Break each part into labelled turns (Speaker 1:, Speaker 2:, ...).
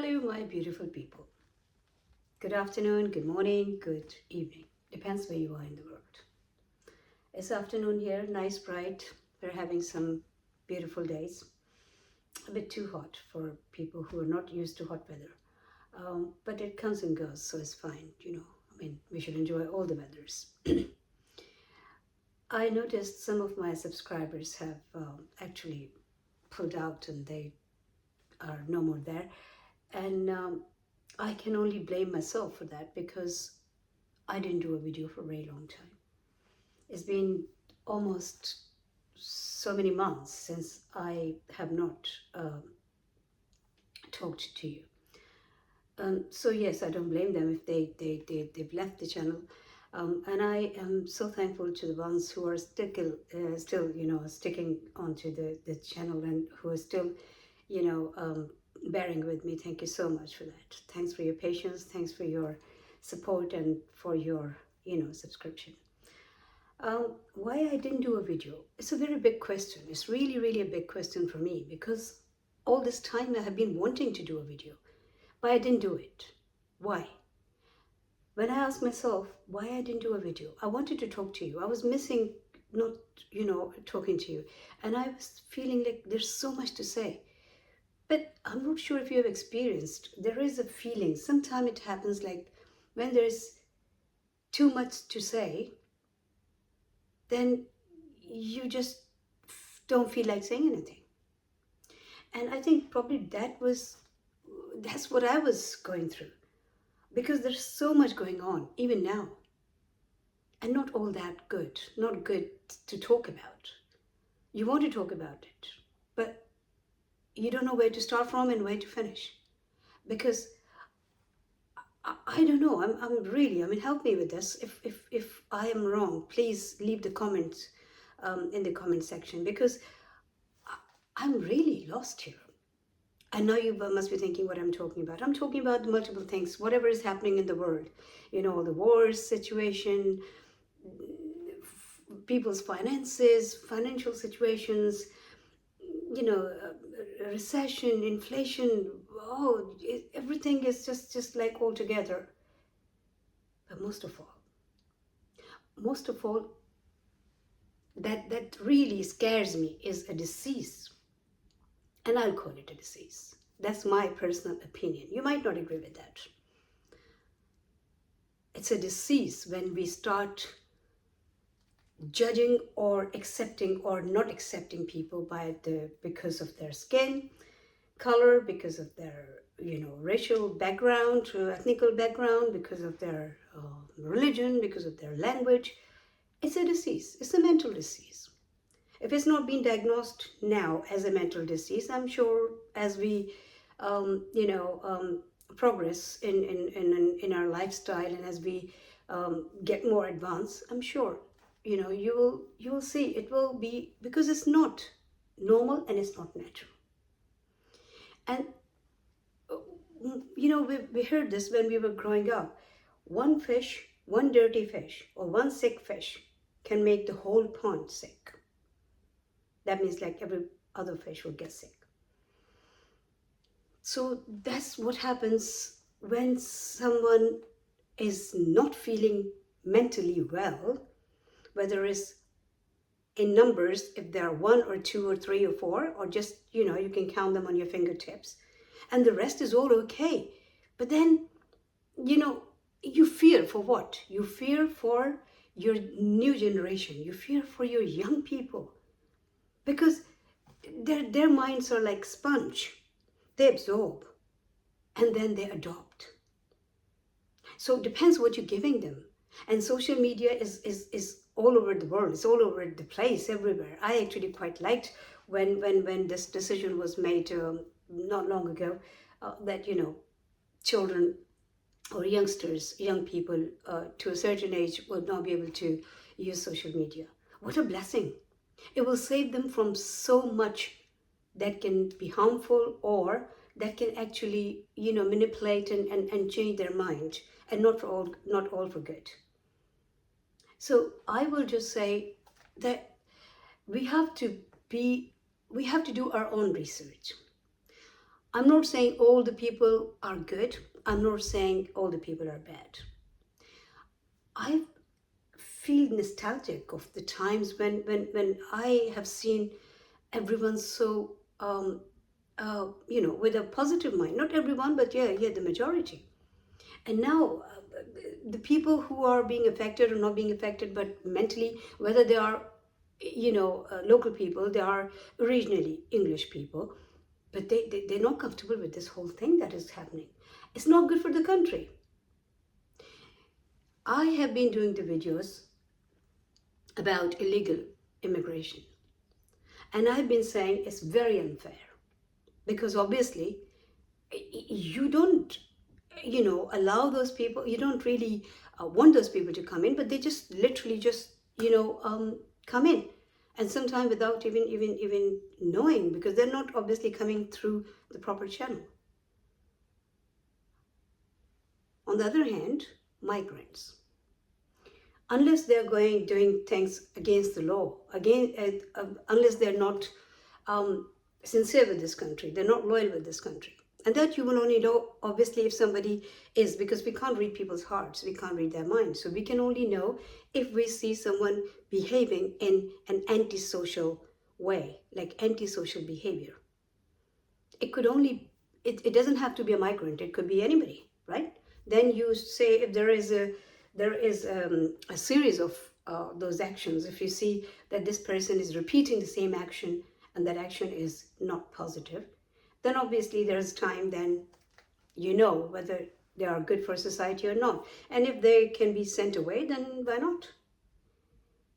Speaker 1: Hello, my beautiful people. Good afternoon, good morning, good evening. Depends where you are in the world. It's afternoon here, nice, bright. We're having some beautiful days. A bit too hot for people who are not used to hot weather. But it comes and goes, so it's fine. We should enjoy all the weathers. I noticed some of my subscribers have actually pulled out and they are no more there. And I can only blame myself for that because I didn't do a video for a very long time. It's been almost so many months since I have not talked to you. So yes, I don't blame them if they've left the channel. And I am so thankful to the ones who are still sticking onto the channel and who are still, bearing with me. Thank you so much for that. Thanks for your patience. Thanks for your support and for your, subscription. Why I didn't do a video? It's a very big question. It's really, really a big question for me because all this time I have been wanting to do a video, but I didn't do it. Why? When I asked myself why I didn't do a video, I wanted to talk to you. I was missing not, talking to you. And I was feeling like there's so much to say. But I'm not sure if you have experienced, there is a feeling, sometimes it happens like when there's too much to say, then you just don't feel like saying anything. And I think probably that's what I was going through. Because there's so much going on, even now. And not all that good, not good to talk about. You want to talk about it, but you don't know where to start from and where to finish. Because I don't know, help me with this. If I am wrong, please leave the comments in the comment section, because I'm really lost here. And now you must be thinking what I'm talking about. I'm talking about multiple things, whatever is happening in the world. The wars situation, people's finances, financial situations, recession, inflation. Everything is just like all together. But most of all, that really scares me is a disease. And I'll call it a disease. That's my personal opinion. You might not agree with that. It's a disease when we start judging or accepting or not accepting people because of their skin color, because of their racial background, ethnical background, because of their religion, because of their language. It's a disease. It's a mental disease. If it's not been diagnosed now as a mental disease, I'm sure as we, progress in our lifestyle and as we get more advanced, I'm sure, you will see it will be, because it's not normal and it's not natural. And, we heard this when we were growing up. One dirty fish, or one sick fish can make the whole pond sick. That means like every other fish will get sick. So that's what happens when someone is not feeling mentally well, whether it's in numbers, if there are 1 or 2 or 3 or 4, or just, you can count them on your fingertips, and the rest is all okay. But then, you fear for what? You fear for your new generation. You fear for your young people. Because their minds are like sponge. They absorb and then they adopt. So it depends what you're giving them. And social media is all over the world. It's all over the place, everywhere. I actually quite liked when this decision was made not long ago, that, children or young people to a certain age will now be able to use social media. What a blessing. It will save them from so much that can be harmful or that can actually, manipulate and change their mind, and not all for good. So I will just say that we have to do our own research. I'm not saying all the people are good. I'm not saying all the people are bad. I feel nostalgic of the times when I have seen everyone so with a positive mind. Not everyone, but yeah, the majority. And now the people who are being affected or not being affected, but mentally, whether they are, local people, they are originally English people, but they're not comfortable with this whole thing that is happening. It's not good for the country. I have been doing the videos about illegal immigration, and I've been saying it's very unfair because obviously you don't allow those people, you don't really want those people to come in, but they just literally just come in, and sometimes without even knowing, because they're not obviously coming through the proper channel. On the other hand, migrants, unless they're going doing things against the law, again, unless they're not sincere with this country, they're not loyal with this country. And that you will only know, obviously, if somebody is, because we can't read people's hearts, we can't read their minds. So we can only know if we see someone behaving in an antisocial way, like antisocial behavior. It could only, it doesn't have to be a migrant, it could be anybody, right? Then you say if there is a series of those actions, if you see that this person is repeating the same action and that action is not positive, then obviously there's time, then you know whether they are good for society or not. And if they can be sent away, then why not?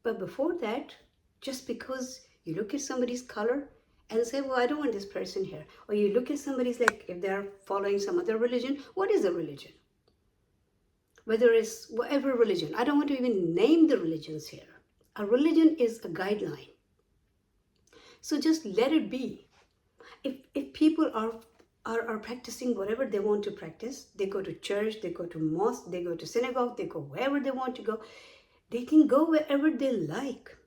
Speaker 1: But before that, just because you look at somebody's color and say, well, I don't want this person here, or you look at somebody's, like if they're following some other religion, what is a religion? Whether it's whatever religion, I don't want to even name the religions here. A religion is a guideline. So just let it be. If people are practicing whatever they want to practice, they go to church, they go to mosque, they go to synagogue, they go wherever they want to go, they can go wherever they like,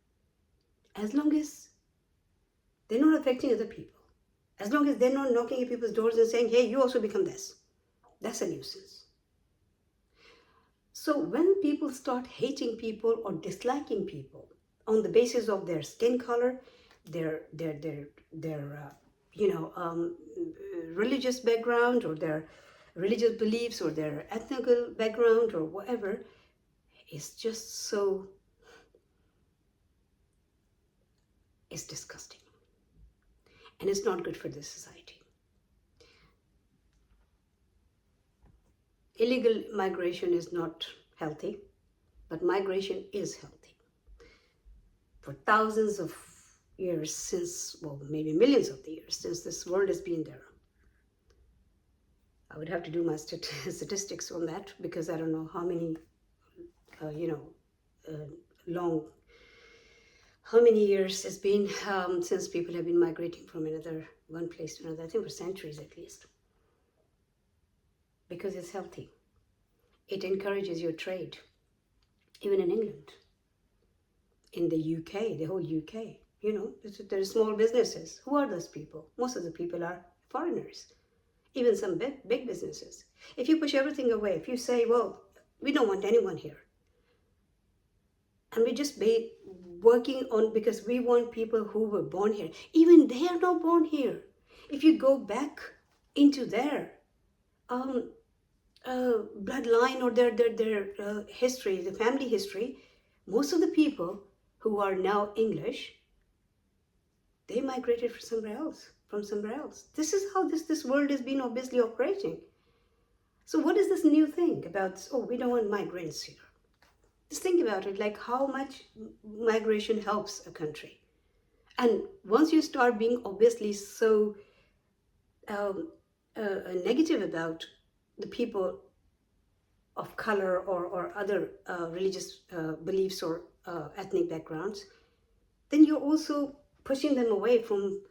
Speaker 1: as long as they're not affecting other people, as long as they're not knocking at people's doors and saying, hey, you also become this. That's a nuisance. So when people start hating people or disliking people on the basis of their skin color, their religious background, or their religious beliefs, or their ethnical background, or whatever, it's just so, it's disgusting. And it's not good for this society. Illegal migration is not healthy, but migration is healthy. For thousands of years since, well, maybe millions of the years since this world has been there. I would have to do my statistics on that, because I don't know how many, how many years it's been since people have been migrating from one place to another. I think for centuries at least. Because it's healthy. It encourages your trade. Even in England, in the UK, the whole UK, there are small businesses. Who are those people? Most of the people are foreigners. Even some big businesses. If you push everything away, if you say, well, we don't want anyone here, and we just be working on, because we want people who were born here, even they are not born here. If you go back into their bloodline, or their history, the family history, most of the people who are now English, they migrated from somewhere else. This is how this world has been obviously operating. So what is this new thing about, oh, we don't want migrants here? Just think about it, like how much migration helps a country. And once you start being obviously so negative about the people of color, or other religious beliefs, or ethnic backgrounds, then you're also pushing them away from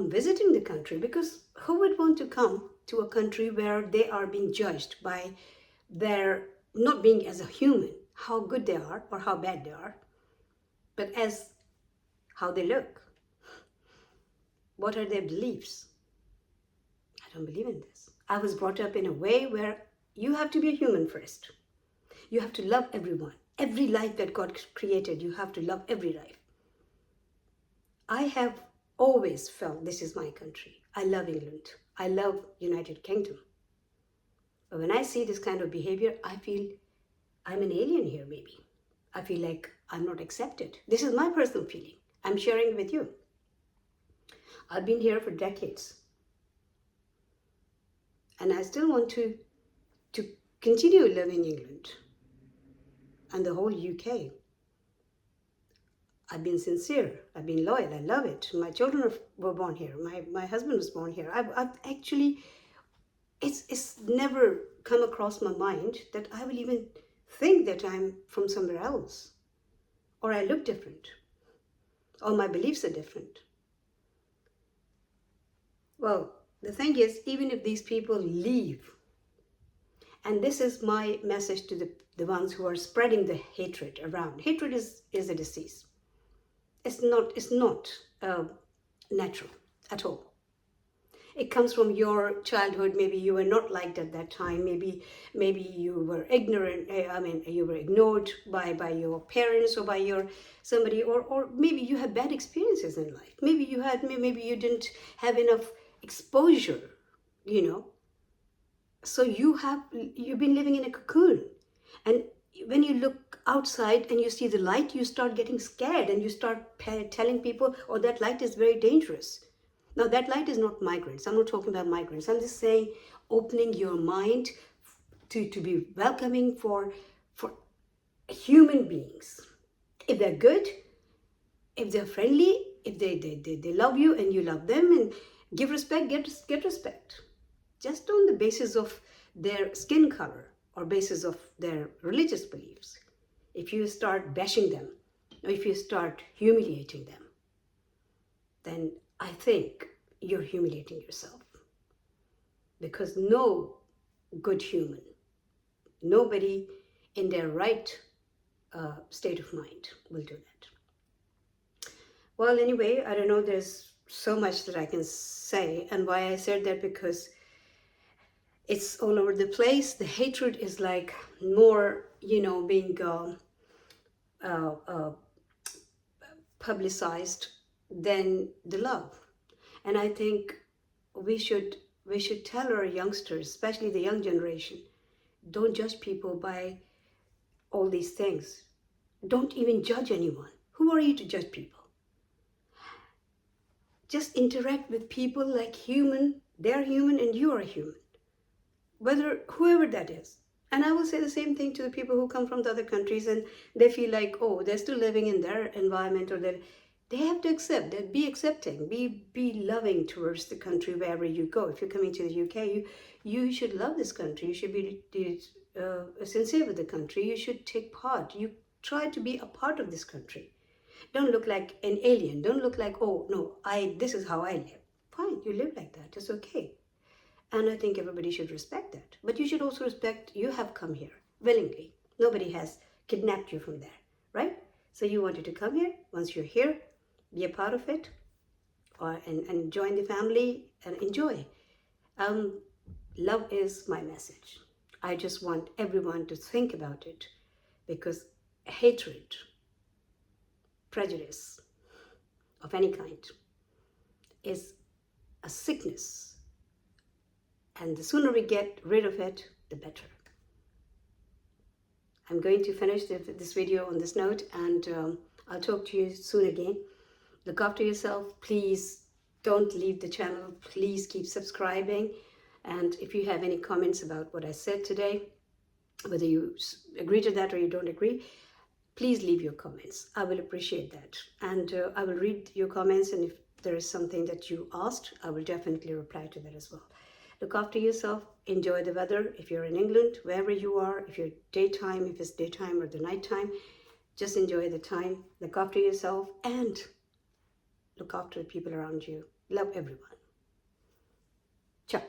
Speaker 1: visiting the country. Because who would want to come to a country where they are being judged by their not being as a human, how good they are or how bad they are, but as how they look? What are their beliefs? don't believe in this. I was brought up in a way where you have to be a human first. You have to love everyone. Every life that God created, you have to love every life. I have always felt this is my country. I love England. I love United Kingdom. But when I see this kind of behavior, I feel I'm an alien here, maybe. I feel like I'm not accepted. This is my personal feeling. I'm sharing with you. I've been here for decades. And I still want to continue living in England and the whole UK. I've been sincere. I've been loyal. I love it. My children were born here. My husband was born here. I've actually, it's never come across my mind that I will even think that I'm from somewhere else, or I look different, or my beliefs are different. Well, the thing is, even if these people leave, and this is my message to the ones who are spreading the hatred around. Hatred is a disease. It's not natural at all. It comes from your childhood. Maybe you were not liked at that time. Maybe you were ignorant. You were ignored by your parents or by your somebody, or maybe you had bad experiences in life. Maybe you didn't have enough exposure, So you've been living in a cocoon, and when you look outside and you see the light, you start getting scared and you start telling people, oh, that light is very dangerous. Now, that light is not migrants. I'm not talking about migrants. I'm just saying opening your mind to be welcoming for human beings. If they're good, if they're friendly, if they love you and you love them, and give respect, get respect. Just on the basis of their skin color or basis of their religious beliefs. If you start bashing them, or if you start humiliating them, then I think you're humiliating yourself. Because no good human, nobody in their right state of mind will do that. Well, anyway, I don't know, there's so much that I can say. And why I said that, because it's all over the place. The hatred is like more, being publicized than the love. And I think we should tell our youngsters, especially the young generation, don't judge people by all these things. Don't even judge anyone. Who are you to judge people? Just interact with people like human. They're human and you are human. Whoever that is. And I will say the same thing to the people who come from the other countries and they feel like, oh, they're still living in their environment, or they have to accept that, be accepting, be loving towards the country wherever you go. If you're coming to the UK, you should love this country. You should be sincere with the country. You should take part. You try to be a part of this country. Don't look like an alien. Don't look like, oh, no, this is how I live. Fine, you live like that. It's okay. And I think everybody should respect that. But you should also respect you have come here willingly. Nobody has kidnapped you from there, right? So you wanted to come here. Once you're here, be a part of it, and join the family and enjoy. Love is my message. I just want everyone to think about it, because hatred, prejudice of any kind is a sickness. And the sooner we get rid of it, the better. I'm going to finish this video on this note, and I'll talk to you soon again. Look after yourself. Please don't leave the channel. Please keep subscribing. And if you have any comments about what I said today, whether you agree to that or you don't agree, please leave your comments. I will appreciate that. And I will read your comments, and if there is something that you asked, I will definitely reply to that as well. Look after yourself. Enjoy the weather. If you're in England, wherever you are, if it's daytime or the nighttime, just enjoy the time. Look after yourself and look after the people around you. Love everyone. Ciao.